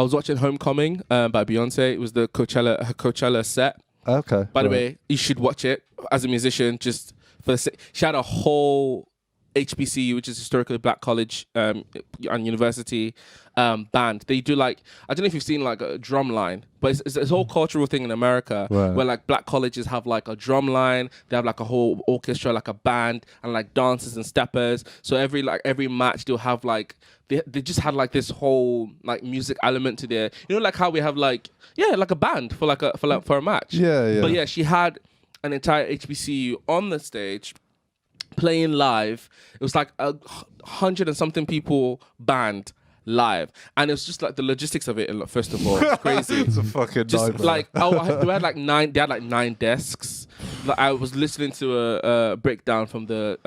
was watching Homecoming by Beyonce. It was her Coachella set. Okay. By the way, you should watch it as a musician. Just for she had a whole HBCU, which is historically black college and university band. They do like, I don't know if you've seen like a drum line, but it's a whole cultural thing in America where like black colleges have like a drum line, they have like a whole orchestra, like a band, and like dancers and steppers. So every match they'll have like they just had like this whole like music element to their, you know, like how we have like like a band for a match. Yeah. But yeah, she had an entire HBCU on the stage playing live. It was like 100 and something people band live, and it was just like the logistics of it. First of all, it's crazy. It's a fucking just nightmare. like they had like 9 desks. Like, I was listening to a breakdown from the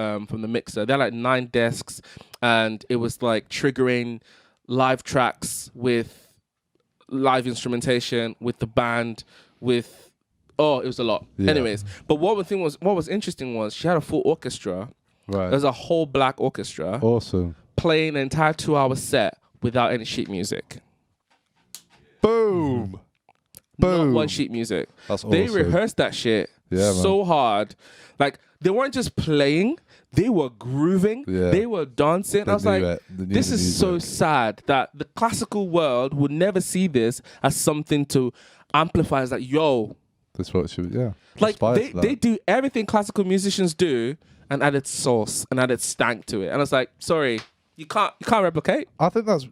mixer. They had like 9 desks, and it was like triggering live tracks with live instrumentation with the band with. Oh, it was a lot. Yeah. Anyways, but what was interesting was she had a full orchestra. Right. There's a whole black orchestra. Awesome. Playing an entire 2-hour set without any sheet music. Boom. Not one sheet music. That's awesome. They rehearsed that shit so hard. Like, they weren't just playing, they were grooving, they were dancing. I was like, this is so sad that the classical world would never see this as something to amplify. It's like, yo, that's what it should be, like they do everything classical musicians do and added sauce and added stank to it. And I was like, sorry, you can't replicate. I think that's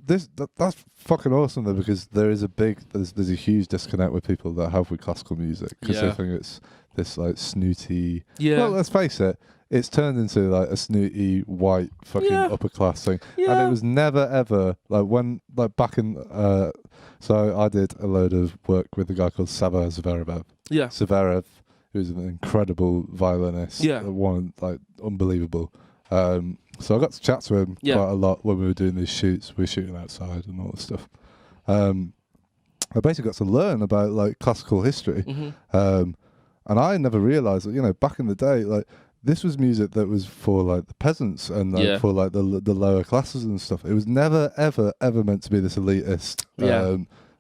fucking awesome though, because there's a huge disconnect with people that have with classical music because they think it's this like snooty. Yeah. Well, let's face it. It's turned into like a snooty white fucking upper class thing, and it was never ever like back in. So I did a load of work with a guy called Zverev. Yeah, Zverev, who's an incredible violinist. Yeah, one like unbelievable. So I got to chat to him quite a lot when we were doing these shoots. We were shooting outside and all this stuff. I basically got to learn about like classical history, and I never realised that, you know, back in the day, like. This was music that was for like the peasants and like for like the lower classes and stuff. It was never ever meant to be this elitist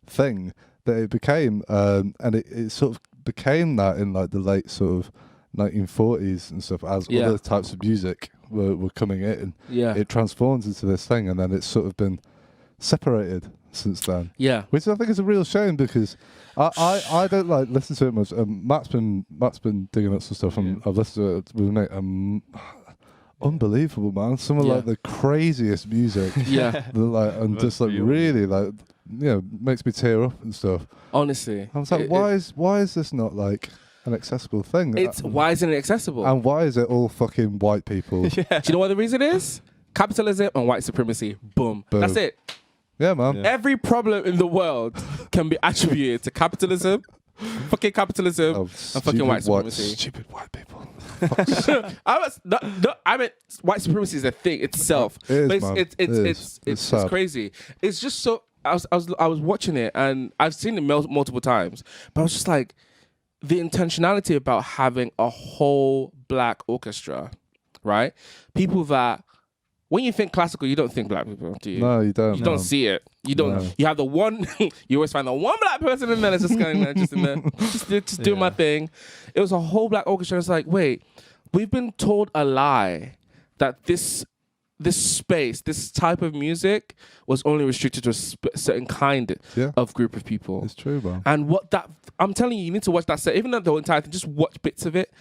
thing that it became, and it sort of became that in like the late sort of 1940s and stuff as other types of music were coming in. Yeah, it transforms into this thing, and then it's sort of been separated since then. Yeah, which I think is a real shame because I don't like listen to it much. Matt's been digging up some stuff, and I've listened to it with Nick. Unbelievable, man! Some of like the craziest music. And just like really like, you know, makes me tear up and stuff. Honestly, I was like, why is this not like an accessible thing? Why isn't it accessible? And why is it all fucking white people? Do you know what the reason is? Capitalism and white supremacy. Boom. That's it. Yeah, man. Yeah. Every problem in the world can be attributed to capitalism, fucking capitalism, and fucking white supremacy. Stupid white people. I mean, white supremacy is a thing itself. It's crazy. It's just so. I was watching it and I've seen it multiple times, but I was just like, the intentionality about having a whole black orchestra, right? People that. When you think classical, you don't think black people, do you? No, you don't. You don't see it. You don't. No. You have the one. You always find the one black person in there that's just going there, just doing my thing. It was a whole black orchestra. It's like, wait, we've been told a lie that this space, this type of music, was only restricted to a certain kind of group of people. It's true, bro. And I'm telling you, you need to watch that set. Even though the entire thing, just watch bits of it.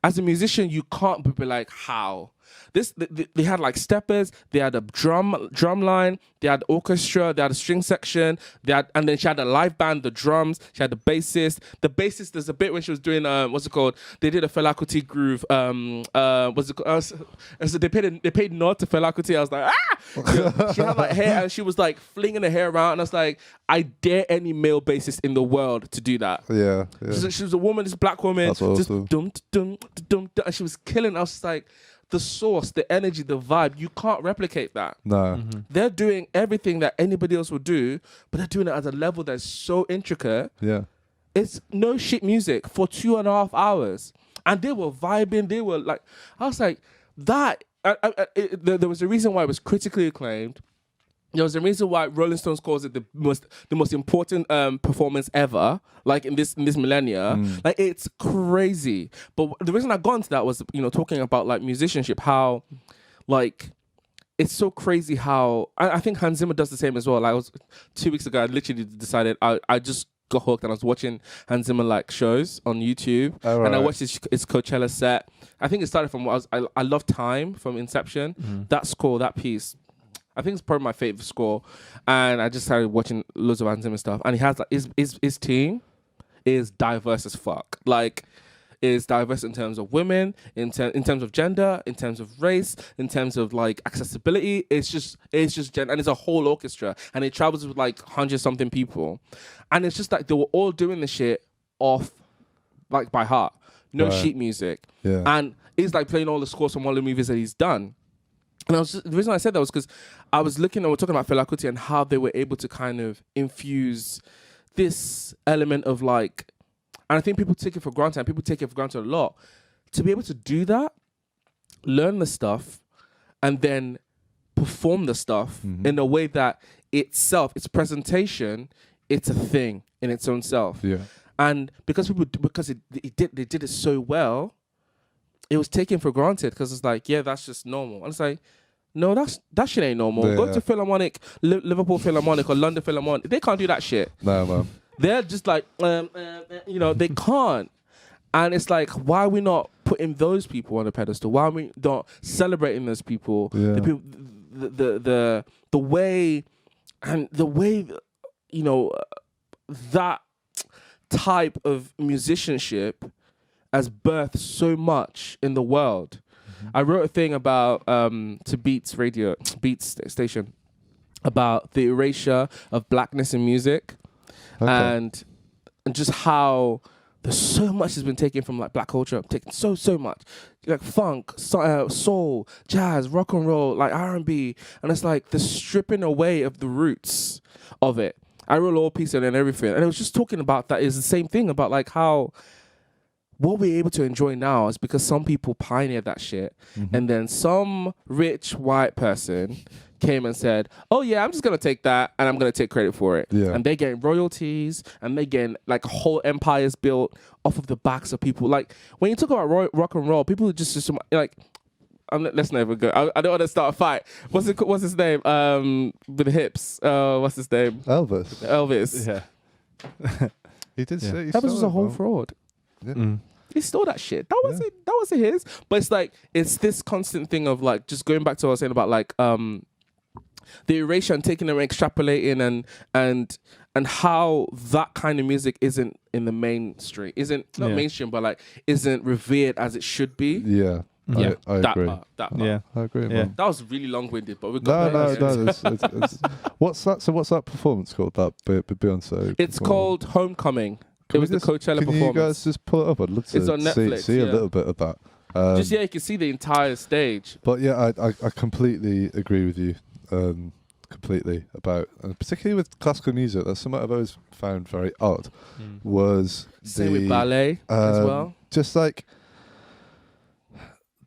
As a musician, you can't be like, how? They had like steppers, they had a drum line, they had orchestra, they had a string section, and then she had a live band, the drums, she had the bassist. The bassist, there's a bit when she was doing what's it called? They did a Fela Kuti groove. What's it called? So they paid nod to Fela Kuti. I was like, ah! She had like hair and she was like flinging her hair around, and I was like, I dare any male bassist in the world to do that. Yeah. She was a woman, this black woman, that's awesome. Just dum, and she was killing. I was just like, the source, the energy, the vibe, you can't replicate that. No. Mm-hmm. They're doing everything that anybody else would do, but they're doing it at a level that's so intricate. Yeah. It's no shit music for 2.5 hours. And they were vibing. They were like, I was like, that. There was a reason why it was critically acclaimed. There was a reason why Rolling Stones calls it the most important performance ever, like in this millennia. Like, it's crazy. But the reason I got into that was, talking about like musicianship, how like it's so crazy how I think Hans Zimmer does the same as well. Like, 2 weeks ago, I literally decided I just got hooked and I was watching Hans Zimmer like shows on YouTube, and I watched his Coachella set. I think it started from I love Time from Inception. That score, that piece, I think it's probably my favorite score, and I just started watching loads of Hans Zimmer stuff. And he has like his team is diverse as fuck. Like, is diverse in terms of women, in terms of gender, in terms of race, in terms of like accessibility. It's just and it's a whole orchestra, and it travels with like 100-something people, and it's just like they were all doing the shit off like by heart, no sheet music, and he's like playing all the scores from all the movies that he's done. And the reason I said that was because I was looking and we're talking about Fela Kuti and how they were able to kind of infuse this element of like, and I think people take it for granted, and people take it for granted a lot, to be able to do that, learn the stuff, and then perform the stuff in a way that its presentation, it's a thing in its own self. Yeah. And because they did it so well, it was taken for granted because it's like, yeah, that's just normal. And it's like, no, that shit ain't normal. Yeah. Go to Philharmonic, Liverpool Philharmonic or London Philharmonic. They can't do that shit. No, man. They're just like, they can't. And it's like, why are we not putting those people on a pedestal? Why are we not celebrating those people? Yeah. The people, the way, and the way, that type of musicianship has birthed so much in the world. I wrote a thing about to Beats station about the erasure of blackness in music, and just how there's so much has been taken from like black culture, taken so much, like funk, soul, jazz, rock and roll, like R&B, and it's like the stripping away of the roots of it. I wrote a little piece on it and everything, and it was just talking about that is the same thing about like how what we're able to enjoy now is because some people pioneered that shit, and then some rich white person came and said, oh yeah, I'm just gonna take that and I'm gonna take credit for it. Yeah. And they're getting royalties, and they're getting like whole empires built off of the backs of people. Like, when you talk about rock and roll, people are just like, let's never go. I don't want to start a fight. What's his name? With the hips. What's his name? Elvis. Yeah. He did say Elvis was a whole fraud. Yeah. He stole that shit. That wasn't his. But it's like, it's this constant thing of like, just going back to what I was saying about like the erasure and taking and extrapolating and how that kind of music isn't in the mainstream, mainstream, but like isn't revered as it should be. Yeah. Yeah, I agree. That part. Yeah, I agree. Yeah. That was really long-winded, but we got no. What's that? So what's that performance called? That Beyonce. It's called Homecoming. It was the Coachella performance. Can you guys just pull it up? I'd love to it's on Netflix, see a little bit of that. You can see the entire stage. But yeah, I completely agree with you. Completely about, and particularly with classical music, that's something I've always found very odd. Was same with ballet as well. Just like,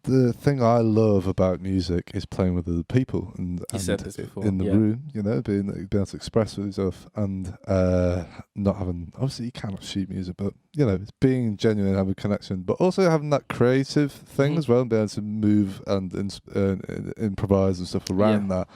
the thing I love about music is playing with other people and said this before. in the room, being able to express yourself and not having, obviously you cannot sheet music, but it's being genuine and having a connection, but also having that creative thing as well, and being able to move and improvise and stuff around that.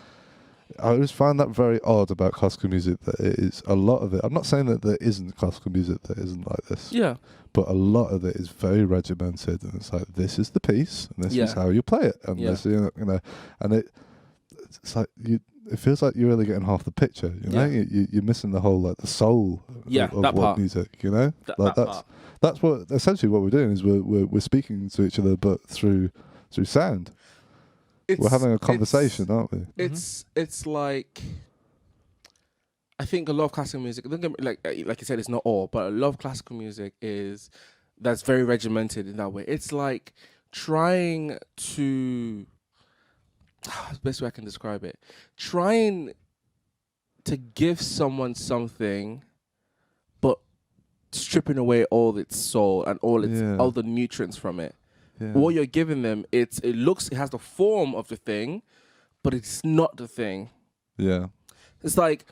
I always find that very odd about classical music, that it is a lot of it. I'm not saying that there isn't classical music that isn't like this. Yeah. But a lot of it is very regimented, and it's like, this is the piece, and this is how you play it, and this, and it's like it feels like you're really getting half the picture. You're missing the whole, like, the soul of what part. Music. That's what essentially what we're doing is we're speaking to each other, but througь sound. We're having a conversation, aren't we? It's like, I think a lot of classical music, like you said, it's not all, but a lot of classical music that's very regimented in that way. It's like trying to, the best way I can describe it, trying to give someone something, but stripping away all its soul and all the nutrients from it. Yeah. What you're giving them, it has the form of the thing, but it's not the thing. Yeah. It's like,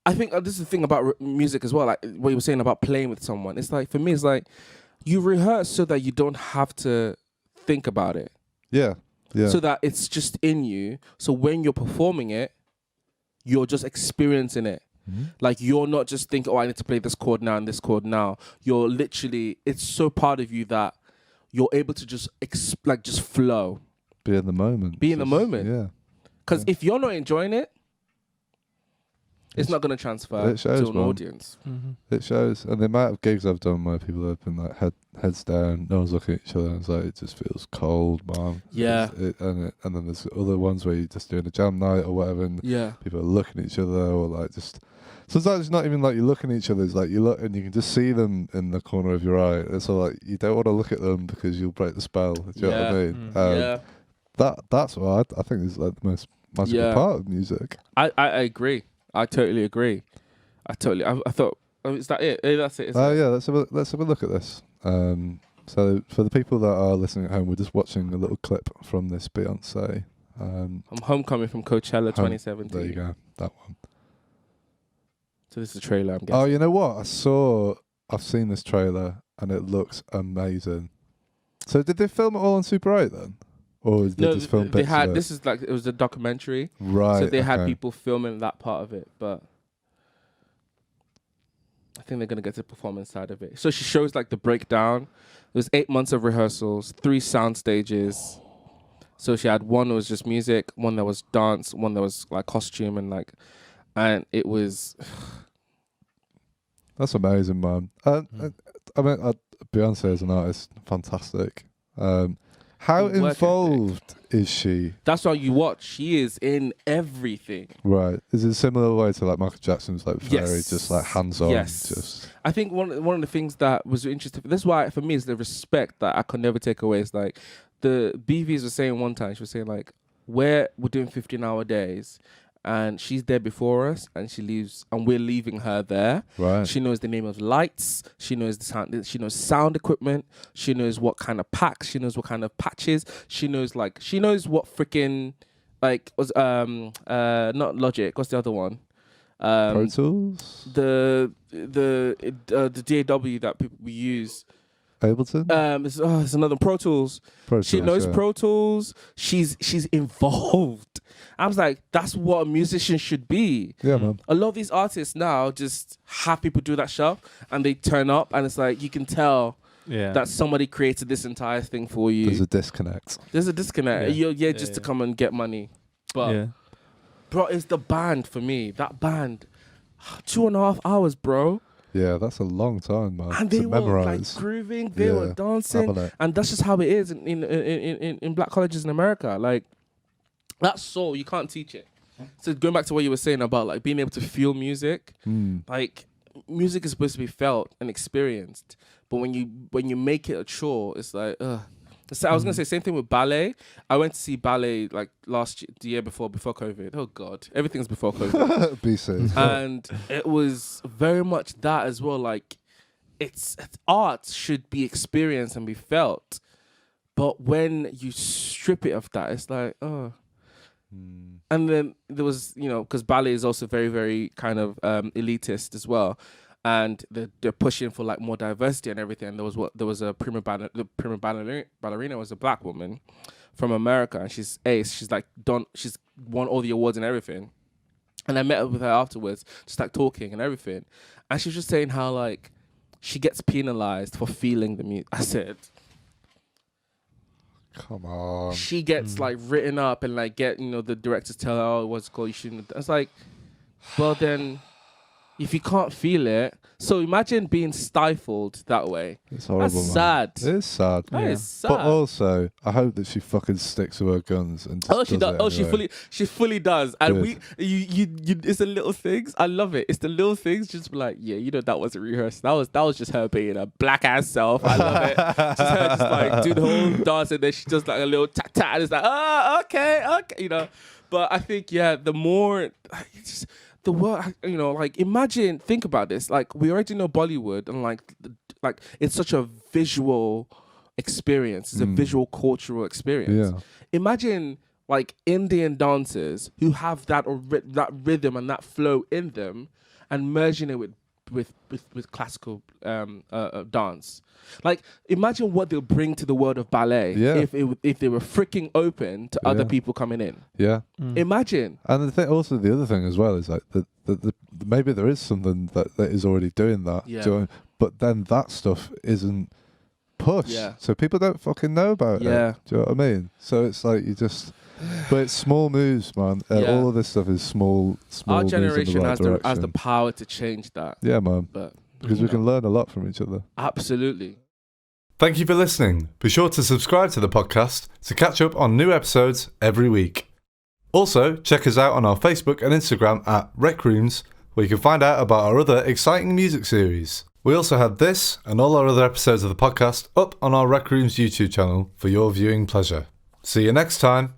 I think this is the thing about music as well, like what you were saying about playing with someone. It's like, for me, it's like, you rehearse so that you don't have to think about it. Yeah. So that it's just in you. So when you're performing it, you're just experiencing it. Mm-hmm. Like, you're not just thinking, oh, I need to play this chord now and this chord now. You're literally, it's so part of you that you're able to just just flow. Be in the moment. Be in the moment. Yeah. Because if you're not enjoying it, it's not going to transfer to an audience. Mm-hmm. It shows. And the amount of gigs I've done where people have been like heads down, no one's looking at each other, and it's like, it just feels cold, man. Yeah. And then there's other ones where you're just doing a jam night or whatever, and people are looking at each other, or like just... Sometimes it's not even like you're looking at each other, it's like you look and you can just see them in the corner of your eye. It's so like, you don't want to look at them because you'll break the spell. Do you know what I mean? That's what I think is like the most magical part of music. I agree. I totally agree. I thought, is that it? That's it. Yeah, let's have a look at this. So for the people that are listening at home, we're just watching a little clip from this Beyonce. Homecoming from Coachella 2017. There you go, that one. So this is a trailer, I'm guessing. Oh, you know what? I've seen this trailer and it looks amazing. So did they film it all on Super 8 then? Or did they just film bits of it? This is like, it was a documentary. Right. So they had people filming that part of it, but I think they're going to get to the performance side of it. So she shows like the breakdown. It was 8 months of rehearsals, 3 sound stages. So she had one that was just music, one that was dance, one that was like costume, and it was... That's amazing, man. I mean, Beyonce as an artist, fantastic. How involved is she? That's why you watch. She is in everything. Right. Is it a similar way to like Michael Jackson's, like very just like hands-on? Yes. Just... I think one of the things that was interesting, this is why for me is the respect that I could never take away. Is like the BVs were saying one time, she was saying like, we're doing 15-hour days, and she's there before us, and she leaves, and we're leaving her there. Right. She knows the name of lights. She knows the sound. She knows sound equipment. She knows what kind of packs. She knows what kind of patches. She knows what freaking was not Logic. What's the other one? Pro Tools. The DAW that people use. Ableton? It's another Pro Tools. She knows Pro Tools. She's involved. I was like, that's what a musician should be. Yeah, man. A lot of these artists now just have people do that stuff, and they turn up, and it's like, you can tell that somebody created this entire thing for you. There's a disconnect. You're just to come and get money. But, bro, it's the band for me. That band, 2.5 hours, bro. Yeah, that's a long time, man. And they were like grooving, they were dancing, and that's just how it is in black colleges in America. Like, that soul, you can't teach it. So going back to what you were saying about like being able to feel music, like music is supposed to be felt and experienced, but when you make it a chore, it's like ugh. So I was gonna say same thing with ballet. I went to see ballet like the year before COVID. Oh God, everything's before COVID. BC. And it was very much that as well. Like, it's art should be experienced and be felt, but when you strip it of that, it's like oh. And then there was because ballet is also very very kind of elitist as well. And they're pushing for like more diversity and everything. And there was a prima ballerina was a black woman from America, and she's ace. She's won all the awards and everything. And I met up with her afterwards, just like talking and everything. And she was just saying how like she gets penalized for feeling the music. I said, come on. She gets like written up and like the directors tell her, oh, what's it called? You shouldn't. It's like, well then. If you can't feel it, so imagine being stifled that way. It's horrible. That's sad. It is sad. That is sad. But also, I hope that she fucking sticks to her guns and just she does. Anyway. She fully does. And Good. it's the little things. I love it. It's the little things. Just like, that wasn't rehearsed. That was just her being a black ass self. I love it. Just her just like do the whole dance, and then she does like a little tat tat, and it's like, oh, okay, But I think the more it's just. The world, like imagine, think about this. Like we already know Bollywood, and like it's such a visual experience. It's a visual cultural experience. Yeah. Imagine like Indian dancers who have that that rhythm and that flow in them, and merging it with classical dance. Like, imagine what they'll bring to the world of ballet if they were freaking open to other people coming in. Yeah. Imagine. And the other thing as well is like the maybe there is something that is already doing that. Yeah. But then that stuff isn't pushed. Yeah. So people don't fucking know about it. Do you know what I mean? So it's like but it's small moves, man. All of this stuff is small Our moves generation in the right has the power to change that. Yeah, man. Because we can learn a lot from each other. Absolutely. Thank you for listening. Be sure to subscribe to the podcast to catch up on new episodes every week. Also, check us out on our Facebook and Instagram at RecRooms, where you can find out about our other exciting music series. We also have this and all our other episodes of the podcast up on our RecRooms YouTube channel for your viewing pleasure. See you next time.